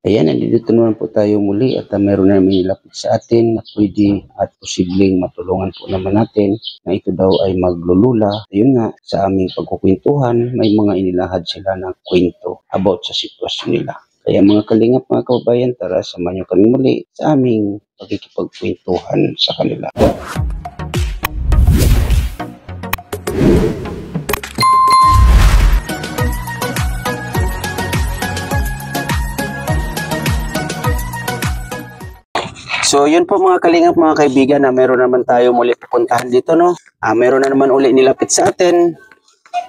Ayan, nandito naman po tayo muli at mayroon na naman nilapit sa atin na pwede at posibleng matulungan po naman natin na ito daw ay maglulula. Ayun nga, sa aming pagkukwentuhan, may mga inilahad sila ng kwento about sa sitwasyon nila. Kaya mga kalingap, mga kababayan, tara samahan niyo kami muli sa aming pagkikipagkwentuhan sa kanila. So yun po mga kalingap, mga kaibigan, na meron naman tayo muli pupuntahan dito, no? Meron na naman uli nilapit sa atin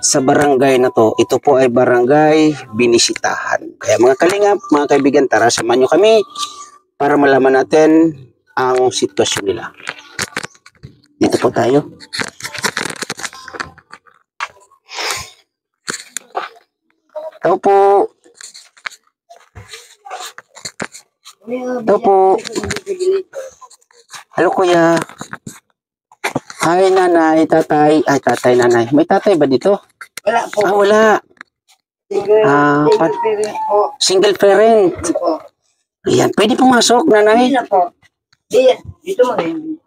sa barangay na to. Ito po ay barangay Binisitahan. Kaya mga kalingap, mga kaibigan, tara samahan nyo kami para malaman natin ang sitwasyon nila. Dito po tayo. Ito po. Ito po. Hello kuya. Hi nanay, tatay. Ay tatay, nanay. May tatay ba dito? Wala po. Wala. Single parent po. Single parent. Po. Ayan, pwede pumasok nanay. Hindi na po. Dito mo rin.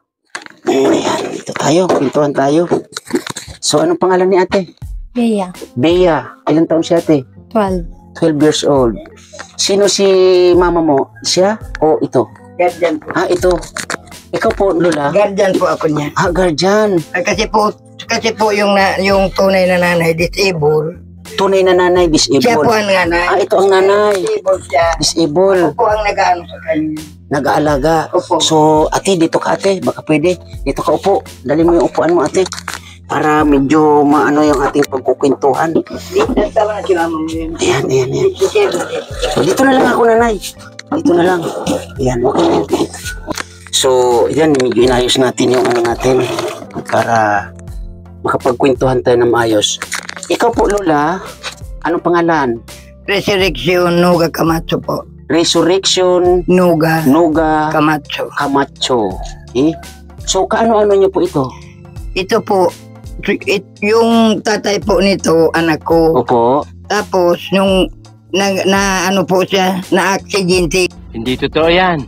Ayan, dito tayo. Pintuan tayo. So, anong pangalan ni ate? Bea, Bea. Ilang taon si ate? 12. 12 years old. Sino si mama mo? Siya o ito? Guardian po. Ito. Ikaw po, Lola? Guardian po ako niya. Guardian. Kasi po yung tunay na nanay disabled. Tunay na nanay, disabled. Siya po ang nanay. Ito ang nanay. Disabled siya. Disabled. Ako po ang nag-ano sa kanya. Nag-aalaga. Opo. So, ate, dito ka ate. Baka pwede. Dito ka upo. Dali mo yung upuan mo ate. Para medyo maano yung ating pagkukwentuhan. Nagtawa na si mama mo yun. Ayan. Disabled. So, dito na lang ako, nanay. Dito na lang. Ayan, okay na. So, yan, medyo inayos natin yung ano natin para makapagkwentuhan tayo ng maayos. Ikaw po, Lola, anong pangalan? Resurrection Nuga Camacho po. Resurrection Nuga Camacho. Camacho. So, kaano-ano niyo po ito? Ito po, yung tatay po nito, anak ko. Opo. Tapos, nung na ano po siya, na-aksidente. Hindi totoo yan.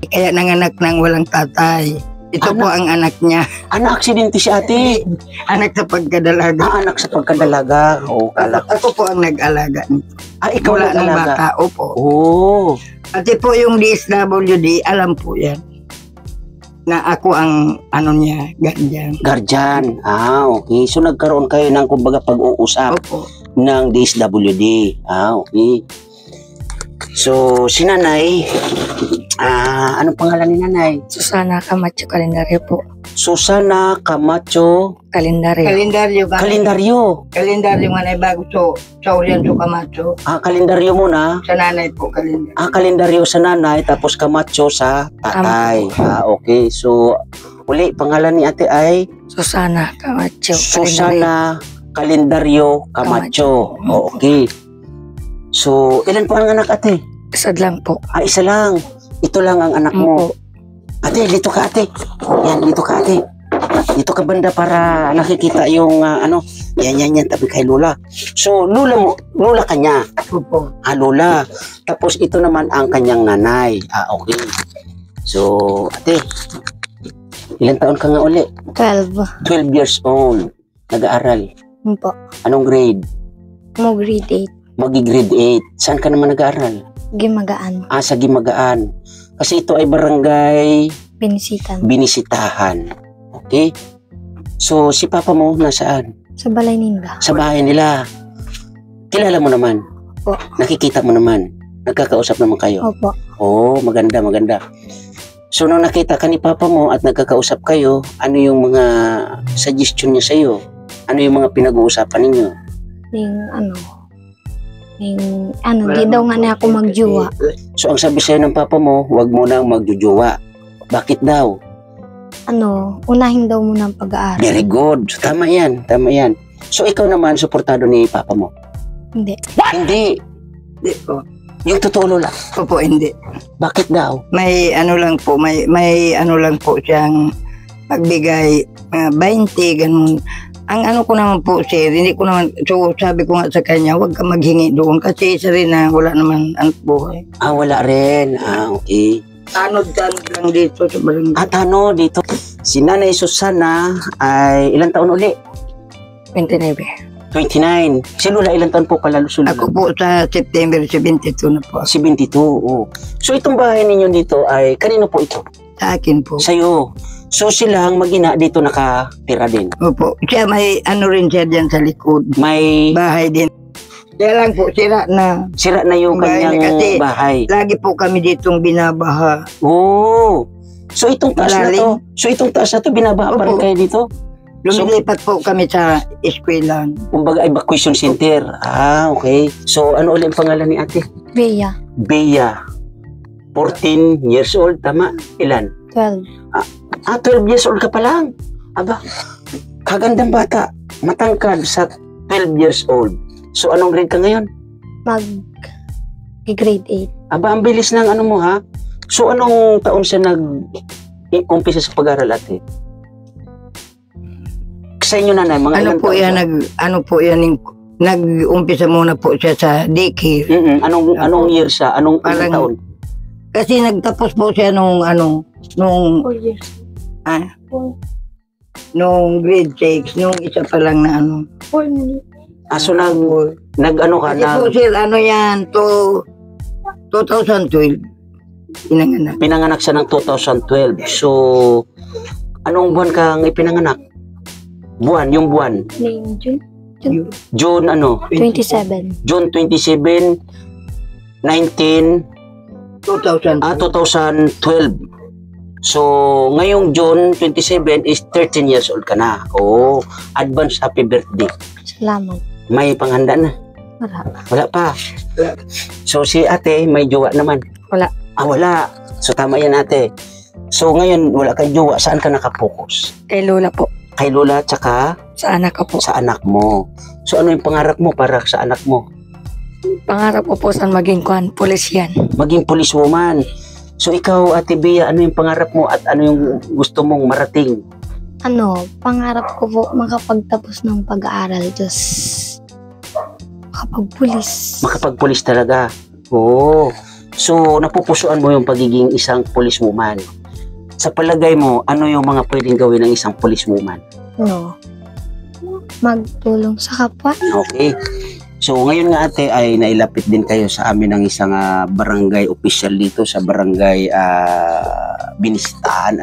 Kaya nanganak ng walang tatay. Ito po ang anak niya. Aksidente si ate. Anak sa pagkadalaga. Anak sa pagkadalaga. Ako po ang nag-alaga nito. Ikaw Wala ng nag-alaga? bata, opo. Oh. Ate po yung DSWD, alam po yan. Na ako ang ano niya, ganyan. Guardian. Okay. So, nagkaroon kayo ng kumbaga pag-uusap Opo. ng DSWD. Okay. So, si nanay, anong pangalan ni nanay? Susana Camacho Kalendaryo po. Susana Camacho Kalendaryo. Kalendaryo ka. Kalendaryo. Kalendaryo nga na bago sa Oriento Camacho. Kalendaryo muna. Sa nanay po, kalendaryo. Kalendaryo sa nanay, tapos Camacho sa tatay. Okay. So, uli, pangalan ni ate ay Susana Camacho Kalendaryo. Susana Kalendaryo Camacho. Okay. So, ilan po ang anak ate? Isa lang po. Isa lang. Ito lang ang anak mo. Opo. Ate, dito ka ate. Yan, dito ka ate. Dito ka banda para nakikita yung Yan, tabi kay Lola. So, Lola kanya. Opo. Lola. Tapos ito naman ang kanyang nanay. Okay. So, ate, ilang taon ka nga uli? 12. 12 years old. Nag-aaral. Po. Anong grade? Mo grade 8. Magi-grade 8. Saan ka naman nag-aaral? Gimagaan. Sa Gimagaan. Kasi ito ay barangay Binisitahan. Okay? So, si papa mo nasaan? Sa balay nila. Sa bahay nila. Kilala mo naman? Opo. Nakikita mo naman? Nagkakausap naman kayo? Opo. Maganda. So, nung nakita ka ni papa mo at nagkakausap kayo, ano yung mga suggestion niya sa'yo? Ano yung mga pinag-uusapan ninyo? Di daw nga na ako magjuwa. So, ang sabi sa'yo ng papa mo, huwag mo nang magjujuwa. Bakit daw? Unahin daw muna ang pag-aaral. Very good. So, tama yan. So, ikaw naman, suportado ni papa mo? Hindi. Hindi. Hindi po. Yung totoo, Lola. Opo, hindi. Bakit daw? May ano lang po, may ano lang po siyang pagbigay, 20, ganun. Ang ano ko naman po, sir, hindi ko naman, so sabi ko nga sa kanya, huwag ka maghingi doon kasi isa rin na wala naman ang buhay. Wala rin. Okay. Tanod-tanod lang dito sa barangay. At ano dito, si Nanay Susana ay ilang taon uli? 29. 29. Si Lola ilang taon po pala Lola? Ako po sa September 72 na po. 72. Oh. So itong bahay ninyo dito ay kanino po ito? Sa akin po. Sa'yo. So silang mag-ina dito nakatira din. Opo. Siya may ano rin siya dyan sa likod. May Bahay din. Kaya lang po, sira na. sira na yung Bahay na kanyang kasi. bahay. Lagi po kami ditong binabaha. Oh. So itong taas na to. Malalim. So itong taas na to binabaha pa rin Opo. kayo dito? Lumilipat po kami sa eskwelahan. Kumbaga evacuation center. Okay. So ano ulit ang pangalan ni ate? Bea, Bea. 14 years old, tama? Ilan? 12. 12 years old ka pa lang. Aba, kagandang bata. Matangkad sa 12 years old. So anong grade ka ngayon? Grade 8. Aba, ang bilis ng ano mo ha. So anong taon siya nag-umpisa sa pag-aaral ate? Sa inyo nanay, mga Ano ilang po taon yan, siya? nag-umpisa muna po siya sa daycare. Anong year siya? Anong Parang- taon? Kasi nagtapos po siya nung 4 years. nung grade 6, nung isa pa lang na ano. 4 minutes. So nag-ano ka Kasi po na, sir, ano yan, 2012, pinanganak. pinanganak siya ng 2012. So, anong buwan kang ipinanganak? Yung buwan. May June June ano? 27. June 27, 19, 2012. 2012. So, ngayong June 27 is 13 years old ka na. Oh, advance happy birthday. Salamat. May panghanda na? Wala. Wala pa. So, si ate may jowa naman? Wala. Wala. So, tama yan ate. So, ngayon, wala kang jowa. Saan ka nakapokus? Kay Lola po. Kay Lola tsaka Sa anak ko po. sa anak mo. So, ano yung pangarap mo para sa anak mo? Pangarap ko po saan maging pulis yan. Maging policewoman. So, ikaw, Ate Bea, ano yung pangarap mo at ano yung gusto mong marating? Pangarap ko po makapagtapos ng pag-aaral, just makapagpulis. Makapagpulis talaga. Oo. So, napupusuan mo yung pagiging isang policewoman. Sa palagay mo, ano yung mga pwedeng gawin ng isang policewoman? Magtulong sa kapwa. Okay. So, ngayon nga ate ay nailapit din kayo sa amin ng isang barangay official dito sa barangay Binistahan,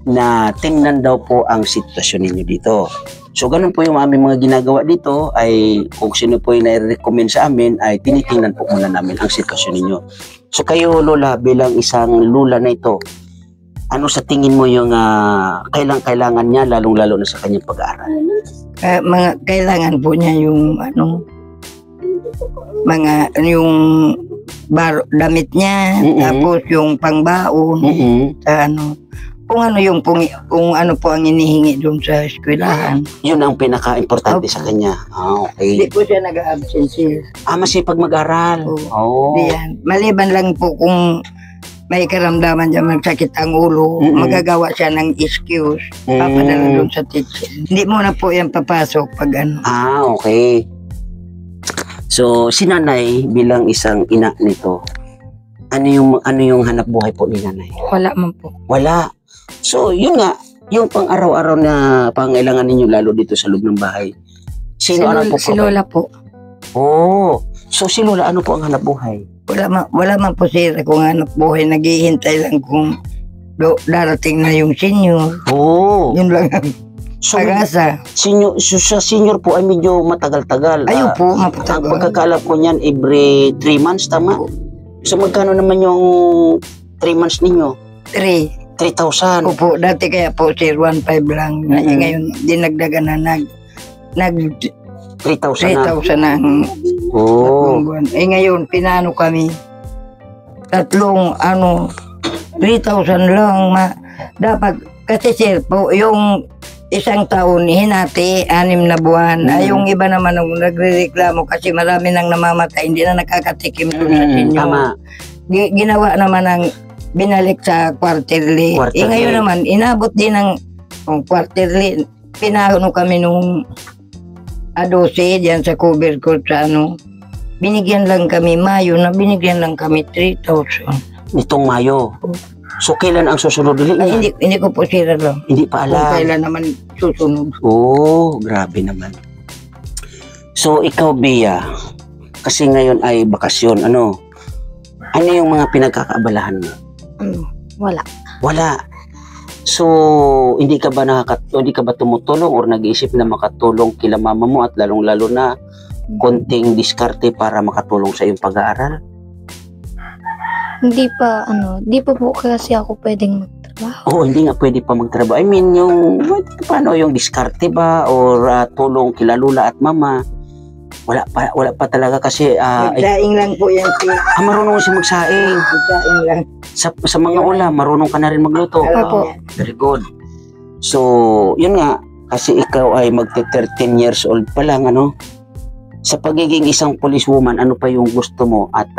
na tingnan daw po ang sitwasyon ninyo dito. So, ganun po yung aming mga ginagawa dito ay kung sino po yung nai-recommend sa amin ay tinitingnan po muna namin ang sitwasyon ninyo. So, kayo Lola bilang isang lula na ito, ano sa tingin mo yung kailangan niya lalong-lalo na sa kanyang pag-aaral? Mga kailangan po niya yung yung damit niya, tapos yung pangbaon, sa kung ano po ang inihingi doon sa eskwelahan. Yun ang pinaka-importante sa kanya. Hindi Okay. po siya nag-absent sir. Masipag mag-aral. Oo. Hindi yan. Maliban lang po kung may karamdaman dyan, magsakit ang ulo, magagawa siya ng excuse, papadala doon sa teacher. Hindi mo na po yan papasok pag Okay. So, si nanay bilang isang ina nito, ano yung hanap buhay po ni nanay? Wala man po. Wala. So, yun nga, yung pang-araw-araw na pangailangan ninyo lalo dito sa loob ng bahay. Sino po? Si Lola po. So si Lola, ano po ang hanap buhay? wala man po sir kung hanap buhay, naghihintay lang kung darating na yung senior. Yun lang ang So, pag-asa. sa senior po ay medyo matagal-tagal. Ayun po, Ang mapatagal. pagkakaalam ko niyan, every 3 months, tama? So, magkano naman yung 3 months ninyo? 3,000. Opo, dati kaya po sir, 1,500 lang. Ngayon, dinagdagan na nag 3,000 na. 3,000 na ang tatlong buwan. Ngayon, pinano kami, tatlong 3,000 lang. Dapat, kasi sir po, yung isang taon, hinati, 6 na buwan. Yung iba naman ang nagre-reklamo kasi marami nang namamatay, hindi na nakakatikim doon sa inyo. Tama. Ginawa naman ng binalik sa quarterly. Quarterly. Ngayon naman, inabot din ng quarterly. pinano kami nung 12 diyan sa cover court sa ano. Binigyan lang kami Mayo na binigyan lang kami 3,000. Nitong Mayo. So, kailan ang susunod ulit Ay, niya? hindi ko po sira lang. Hindi pa Kung alam. kailan naman susunod. Oh, grabe naman. So, ikaw, Bea, kasi ngayon ay bakasyon, ano yung mga pinagkakaabalahan mo? Wala. Wala. So, hindi ka ba tumutulong or nag-iisip na makatulong kila mama mo at lalong-lalo na konting diskarte para makatulong sa iyong pag-aaral? Di pa po kasi ako pwedeng magtrabaho. Oo, hindi nga pwede pa magtrabaho. I mean, paano yung diskarte ba or tulong kila lula at mama? Wala pa talaga kasi Magsaing lang po yan si marunong siya magsaing. Magsaing lang. Sa mga ulam, marunong ka na rin magluto. Opo. Very good. So, yun nga, kasi ikaw ay magte-13 years old pa lang, ano? Sa pagiging isang policewoman, ano pa yung gusto mo at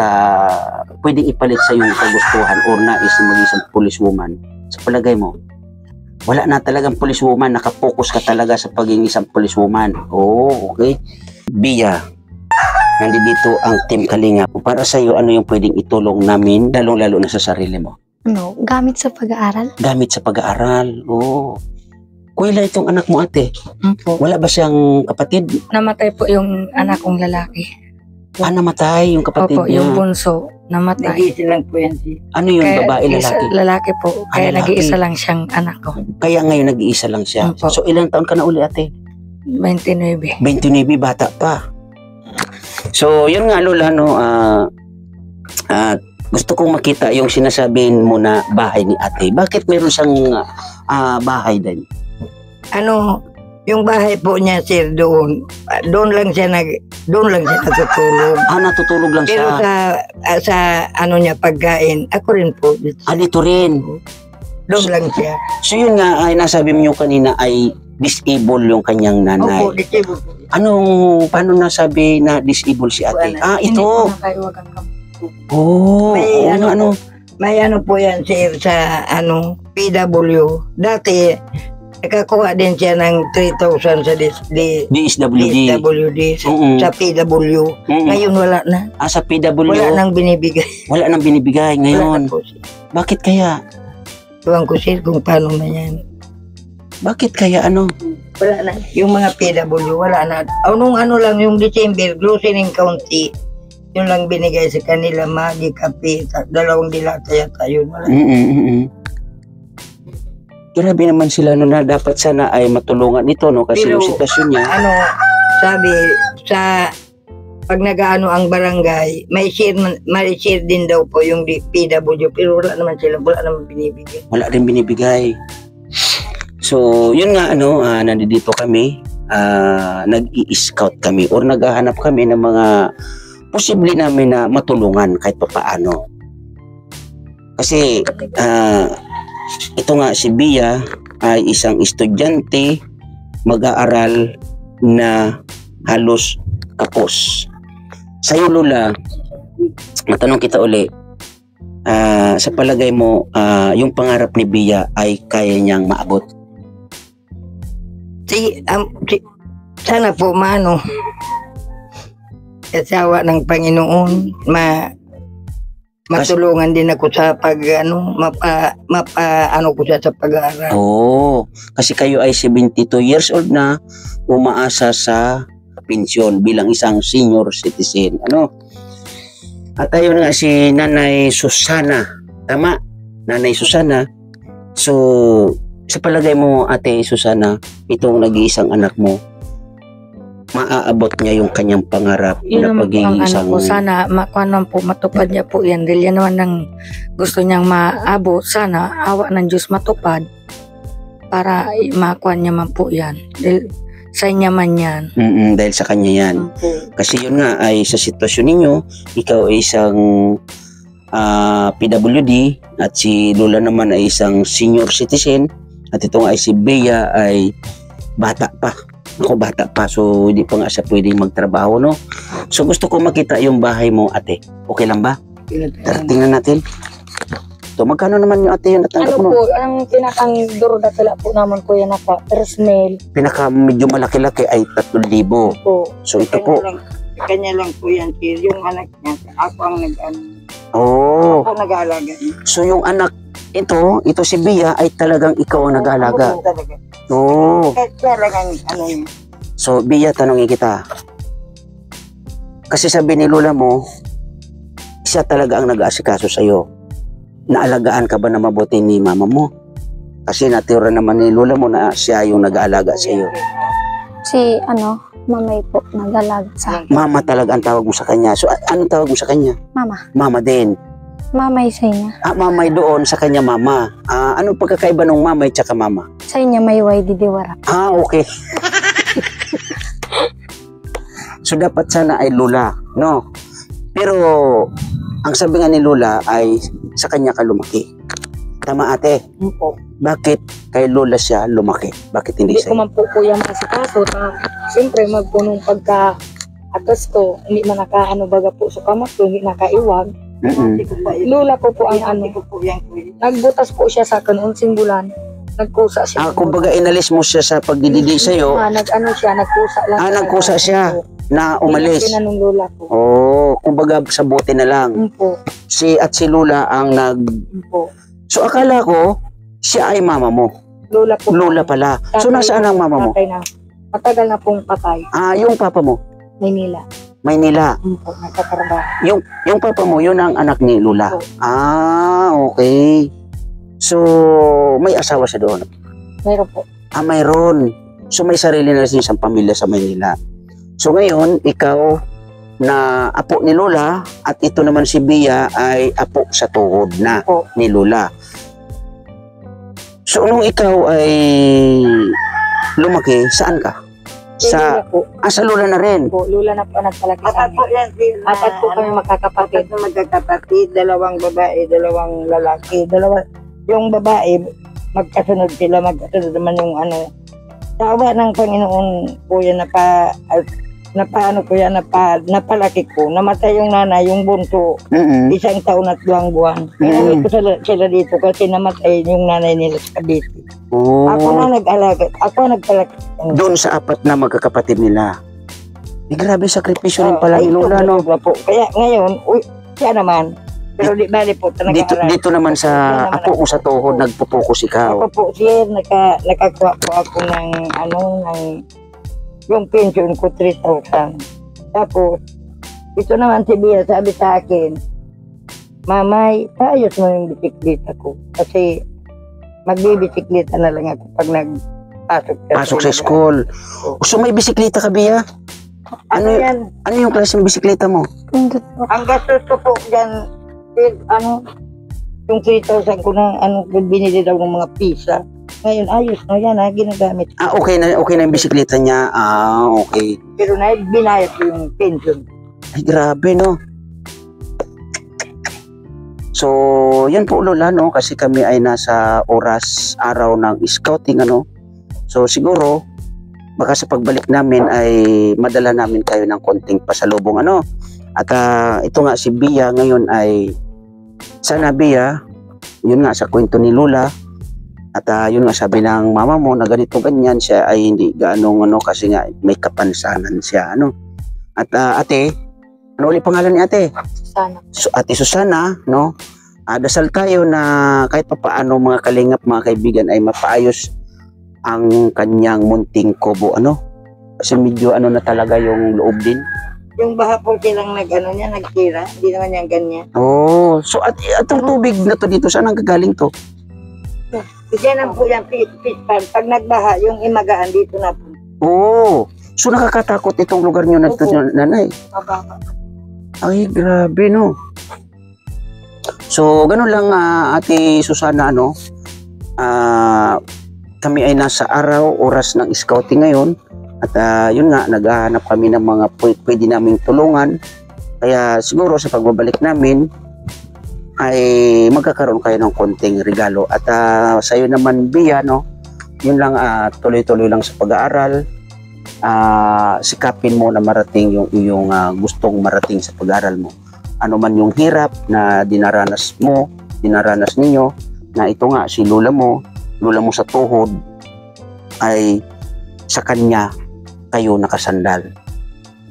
pwedeng ipalit sa yung kagustuhan or nais na maging isang policewoman? Sa palagay mo, wala na talagang policewoman, nakapokus ka talaga sa pagiging isang policewoman. Oh, okay. Bea, nandito ang Team Kalinga. Para sa iyo, ano yung pwedeng itulong namin, lalong-lalo na sa sarili mo? Gamit sa pag-aaral? Gamit sa pag-aaral. Oo. Kuya itong anak mo, ate. Po. Wala ba siyang kapatid? Namatay po yung anak kong lalaki. Namatay yung kapatid Opo, niya. yung bunso, namatay. Nag-iisa lang po yan si Ano yung babae, lalaki? Lalaki po. Kaya lalaki. nag-iisa lang siyang anak ko. Kaya ngayon nag-iisa lang siya. Opo. So ilang taon ka na uli, ate? 29. 29, bata pa. So yun nga, Lola, no, gusto kong makita yung sinasabihin mo na bahay ni ate. Bakit meron siyang bahay din? ano, yung bahay po niya sir doon. Doon lang siya natutulog. Natutulog lang Pero siya. sa ano niya pagkain, ako rin po. Dito rin. Doon lang siya. So yun nga, ay nasabi mo kanina ay disable yung kanyang nanay. Opo, disabled po. Paano nasabi na disable si ate? Ito. Oh, May ano. May ano po yan sir sa ano, PW. Dati, nakakuha din siya ng 3,000 sa DSWD. DSWD sa PW. Ngayon wala na. Sa PW. Wala nang binibigay. Wala nang binibigay ngayon. Wala na po, sir. Bakit kaya? Tuwang ko sir kung paano na yan. Bakit kaya ano? Wala na. Yung mga PW, wala na. Nung ano lang, yung December, Glucening County, yun lang binigay sa kanila, magi, kape, 2 dilata yata yun. Wala. Grabe naman sila no na dapat sana ay matulungan nito no kasi Pero, yung sitwasyon niya. Ano, sabi, sa pag nag-ano ang barangay, may share din daw po yung PW, pero wala naman binibigay. Wala rin binibigay. So, yun nga nandito kami, nag-i-scout kami or naghahanap kami ng mga posible namin na matulungan kahit pa paano. Kasi ito nga si Bea ay isang estudyante mag-aaral na halos kapos. Sa'yo Lola, matanong kita uli, sa palagay mo, yung pangarap ni Bea ay kaya niyang maabot? Sana po kasawa ng Panginoon, matulungan din ako sa ano ko siya sa pag-aaral. Kasi kayo ay 72 years old na, umaasa sa pensyon bilang isang senior citizen. At ayun nga si Nanay Susana. Tama? Nanay Susana. So, sa palagay mo, Ate Susana, itong nag-iisang anak mo, maaabot niya yung kanyang pangarap Yun na naman po pagiging ang isang... po, sana matupad niya po yan. Dahil yan naman ang gusto niyang maabot. Sana awa ng Diyos matupad para makuha niya man po yan. Dahil sa inya man yan. Dahil sa kanya yan. Kasi yun nga ay sa sitwasyon ninyo, ikaw ay isang PWD at si Lola naman ay isang senior citizen at ito nga ay si Bea ay bata pa. Ako bata pa, so hindi pa nga siya pwedeng magtrabaho, no? So gusto ko makita yung bahay mo, ate. Okay lang ba? Tara, tingnan natin. dito. Magkano naman yung ate yung natanggap Ano mo? po, ang pinakang duro-datala po naman kuya naka 3,000 Pinaka medyo malaki-laki ay 3,000. po. So ito po. Kanya lang po yan, sir. Yung anak niya, ako ang Oh. ako nag-aalaga. So yung anak ito si Bia ay talagang ikaw ang nag-aalaga. Ako talaga. Oh. Kaya lang ang ano niya. So Bia, tanongin kita. Kasi sabi ni lola mo, siya talaga ang nag-aasikaso sa'yo. Naalagaan ka ba na mabuti ni mama mo? Kasi natira naman ni lola mo na siya yung nag-aalaga sa'yo. Si, mamay po, nag-alaga sa akin. Mama talaga ang tawag mo sa kanya. So anong tawag mo sa kanya? Mama. Mama din. Mamay sa inya. Mamay doon, sa kanya mama. Anong pagkakaiba ng mamay tsaka mama? Sa inya may YDD warap. Okay. So dapat sana ay lula, no? Pero ang sabi nga ni lola ay sa kanya ka lumaki. Tama ate? Po. Bakit kay lola siya lumaki? Bakit hindi Hindi ko siya? man po kuya masikaso. Siyempre magpunong pagka atas ko, hindi man nakaano baga po sa kamot ko, hindi nakaiwag. Mm-mm. Lula ko po ang ano. Ko po yan, kuya. Nagbutas po siya sa kanunsing bulan. Nagkusa siya. Kumbaga inalis mo siya sa pagdididi sa'yo Nag-ano siya, nagkusa lang. nagkusa siya na umalis. Pinanong lula ko. Kumbaga sa bote na lang. Po. Si Lola ang Po. So akala ko siya ay mama mo. Lula po. Lola pala. So Tatay nasaan ang mama mo? Tatay na. Matagal na pong patay. Yung papa mo, Maynila. Maynila. Po. Nagkatrabaho. Yung papa mo, yun ang anak ni Lola. Opo. Okay. So, may asawa siya doon. Meron po. Mayroon. So, may sarili na rin siyang pamilya sa Maynila. So, ngayon, ikaw na apo ni Lola at ito naman si Bia ay apo sa tuhod na Opo. ni Lola. So, nung ikaw ay lumaki, saan ka? Lula po. Sa Lola na rin. Po. Lula na po nagpalaki sa Apat po amin. yan, sir. Apat po kami magkakapatid. Apat na magkakapatid, 2 babae, 2 lalaki, 2. Yung babae, magkasunod sila, magkasunod naman yung ano. Tawa ng Panginoon po yan napalaki ko. Namatay yung nanay, yung bunso, Mm-mm. 1 taon at 2 buwan. Pinamit ko sila dito kasi namatay yung nanay nila sa Cavite. Ako na nag-alaga, ako nagpalaki. Doon sa apat na magkakapatid nila. Grabe sakripisyo rin pala ni Lola, no? Po. Kaya ngayon, siya naman, pero di bali po, Dito naman sa apo mo sa tuhod, nagpo-focus ikaw. Ako po, sir, nakakuha po ako ng yung pension ko, 3,000. Tapos, ito naman si Bia, sabi sa akin, Mamay, paayos mo yung bisikleta ko. Kasi, magbibisikleta na lang ako pag Pasok sa school. So may bisikleta ka, Bia? Ano yan? Ano yung klaseng bisikleta mo? Pindot po. Ang gastos ko po dyan, yung 3,000 ko na, binili daw ng mga pisa. Ngayon, ayos na yan, ginagamit. Okay na yung bisikleta niya. Okay. Pero binayad ko yung pension. Ay, grabe, no? So, yan po, Lola, no? Kasi kami ay nasa araw ng scouting, ano? So, siguro, baka sa pagbalik namin ay madala namin kayo ng konting pasalubong, ano? At ito nga si Bia ngayon ay sana Bia, yun nga sa kwento ni Lola at yun nga sabi ng mama mo na ganito ganyan siya ay hindi gaanong kasi nga may kapansanan siya, ano? At ate, ano ulit pangalan ni ate? Sana. So, Ate Susana, no? Dasal tayo na kahit papaano mga kalingap, mga kaibigan ay mapaayos ang kanyang munting kubo, ano? Kasi medyo na talaga yung loob din. Yung baha po silang nagtira, hindi naman yan ganyan. So atong tubig na to dito, saan ang gagaling to? Diyan ang po yan, pispan. Pag nagbaha, yung imagaan dito na po. So nakakatakot itong lugar nyo na to, Opo. nanay. Mababa. Ay, grabe, no? So, ganun lang, Ate Susana, ano? Kami ay nasa oras ng scouting ngayon. At yun nga, naghahanap kami ng mga pwede naming tulungan. Kaya siguro sa pagbabalik namin, ay magkakaroon kayo ng konting regalo. At sa'yo naman, Bia, no? Yun lang, tuloy-tuloy lang sa pag-aaral. Sikapin mo na marating yung iyong gustong marating sa pag-aaral mo. Ano man yung hirap na dinaranas mo, dinaranas ninyo na ito nga si lola mo sa tuhod ay sa kanya kayo nakasandal.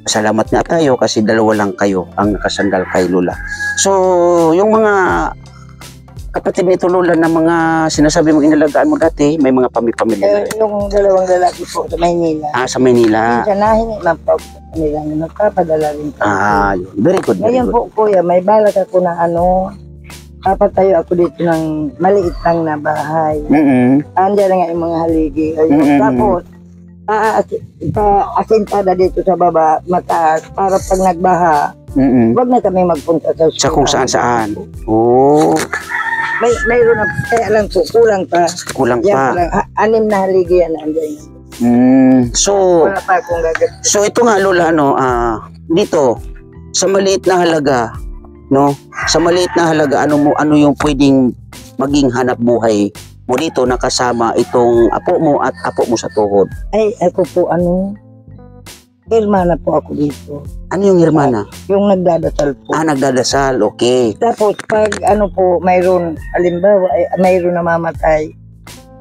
Salamat nga tayo kasi dalawa lang kayo ang nakasandal kay lola. So, yung mga kapatid nito lola na mga sinasabi mong inalagaan mo dati, may mga pamilya na. Yung dalawang lalaki po sa Maynila. Sa Manila. Minsan nahingi man po nila na magpapadala rin po. Yun. Very good, very Ngayon good. po kuya, may balak ako na papatayo ako dito ng maliit lang na bahay. Andiyan na nga yung mga haligi. Ayun. Tapos, paasintada dito sa baba, mataas, para pag nagbaha, wag na kami magpunta Sa kung saan-saan. Oh. Mayroon na, kaya lang po, kulang pa. Kulang Yan pa. lang, 6 na haligi yan andyan. So, Wala pa akong gagawin. so ito nga lola, dito, sa maliit na halaga, no? Sa maliit na halaga, ano yung pwedeng maging hanap buhay mo dito na kasama itong apo mo at apo mo sa tuhod? Ay, ako po, hermana po ako dito. Ano yung hermana? Yung nagdadasal po. Nagdadasal, okay. Tapos, pag po, mayroon, halimbawa, mayroon namamatay,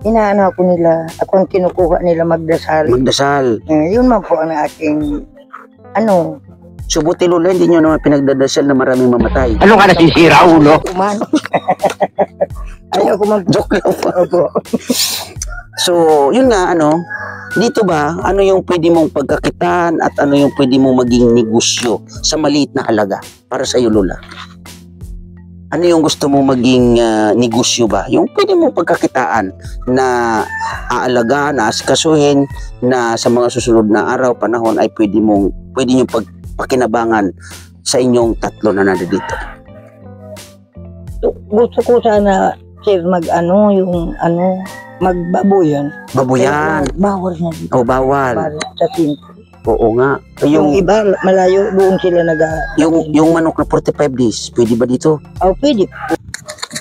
inaano ako nila, ako ang kinukuha nila magdasal. Magdasal. Yun man po ang aking, So buti lola, hindi nyo naman pinagdadasal na maraming mamatay. Ano ka nasisira, ulo? kumano. Ayaw ko man po. Joke lang po. Opo. So, yun nga, dito ba, ano yung pwede mong pagkakitaan at ano yung pwede mong maging negosyo sa maliit na halaga para sa iyo, lola? Ano yung gusto mong maging negosyo ba? Yung pwede mong pagkakitaan na aalagaan, na asikasuhin, na sa mga susunod na araw, panahon ay pwede nyo pakinabangan sa inyong tatlo na nandito. Gusto ko sana, sir, magbaboyan. Babuyan. Bawal na dito. O bawal. Para sa tinto. Oo nga. Yung iba, malayo, doon sila Yung manok na 45 days, pwede ba dito? pwede.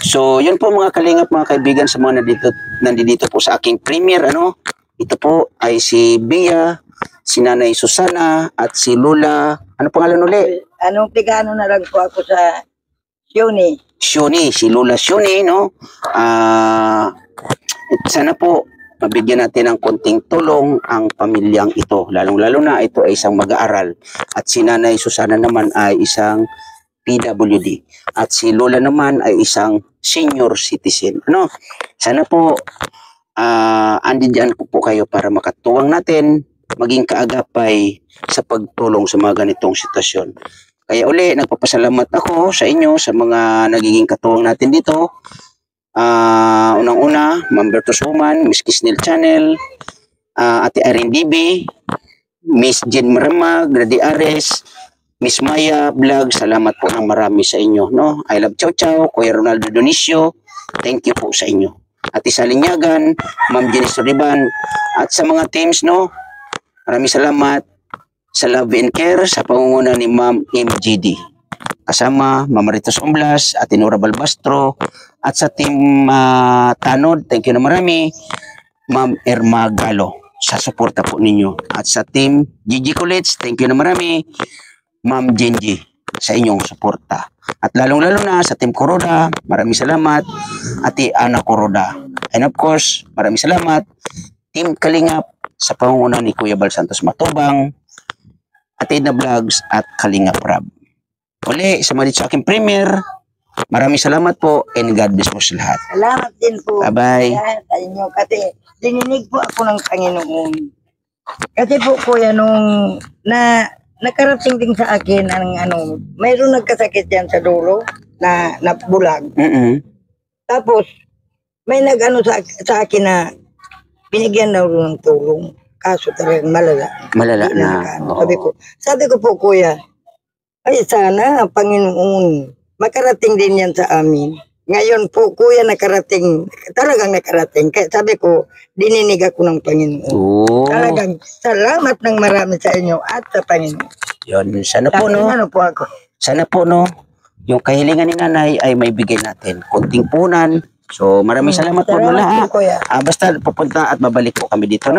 So, yun po mga kalingap, mga kaibigan sa mga nandito po sa aking premiere, Ito po ay si Bea, si Nanay Susana, at si Lola. Ano pangalan uli? Pigano na lang po ako sa Sioni. Sioni, si Lola Sioni, no? Sana po mabigyan natin ng konting tulong ang pamilyang ito. Lalong-lalo na ito ay isang mag-aaral. At si Nanay Susana naman ay isang PWD. At si Lola naman ay isang senior citizen. Sana po andyan po kayo para makatuwang natin, maging kaagapay sa pagtulong sa mga ganitong sitwasyon. Kaya uli, nagpapasalamat ako sa inyo, sa mga nagiging katuwang natin dito. Unang-una, Ma'am Bertus Woman, Miss Kisnel Channel, Ate Irene DB, Miss Jen Marama, Grady Ares, Miss Maya Vlog, salamat po ng marami sa inyo. I love Chow Chow, Kuya Ronaldo Donicio, thank you po sa inyo. Ate Salinyagan, Ma'am Jenny Soriban, at sa mga teams, maraming salamat sa Love and Care sa pangunguna ni Ma'am MGD. Kasama Ma'am Maritos Umblas, Ate Nora Balbastro, at sa team Tanod, thank you na marami, Ma'am Irma Galo, sa suporta po ninyo. At sa team Gigi Kulits, thank you na marami, Ma'am Genji, sa inyong suporta. At lalong-lalo na sa team Kuroda, maraming salamat, Ate Ana Kuroda. And of course, maraming salamat, Team Kalingap, sa pangunguna ni Kuya Bal Santos Matubang, Ate Edna Vlogs, at Kalingap Rab. Uli, sa mga sa aking premiere, maraming salamat po and God bless po sa lahat. Salamat din po. Bye-bye. Sa inyo. Kasi dininig po ako ng Panginoon. Kasi po kuya, nung nakarating din sa akin ang mayroon nagkasakit yan sa dulo na bulag. Tapos, may sa akin na binigyan daw ng tulong. Kaso talagang malala. Malala na. Sabi ko po kuya, ay sana Panginoon, makarating din yan sa amin. Ngayon po kuya talagang nakarating. Kaya sabi ko, dininig ako ng Panginoon. Oh. Talagang salamat ng marami sa inyo at sa Panginoon. Yun, sana po po ako. Sana po yung kahilingan ni nanay ay may bigay natin. Kunting punan. So maraming salamat po Salamat lahat. po, kuya. Basta pupunta at babalik po kami dito,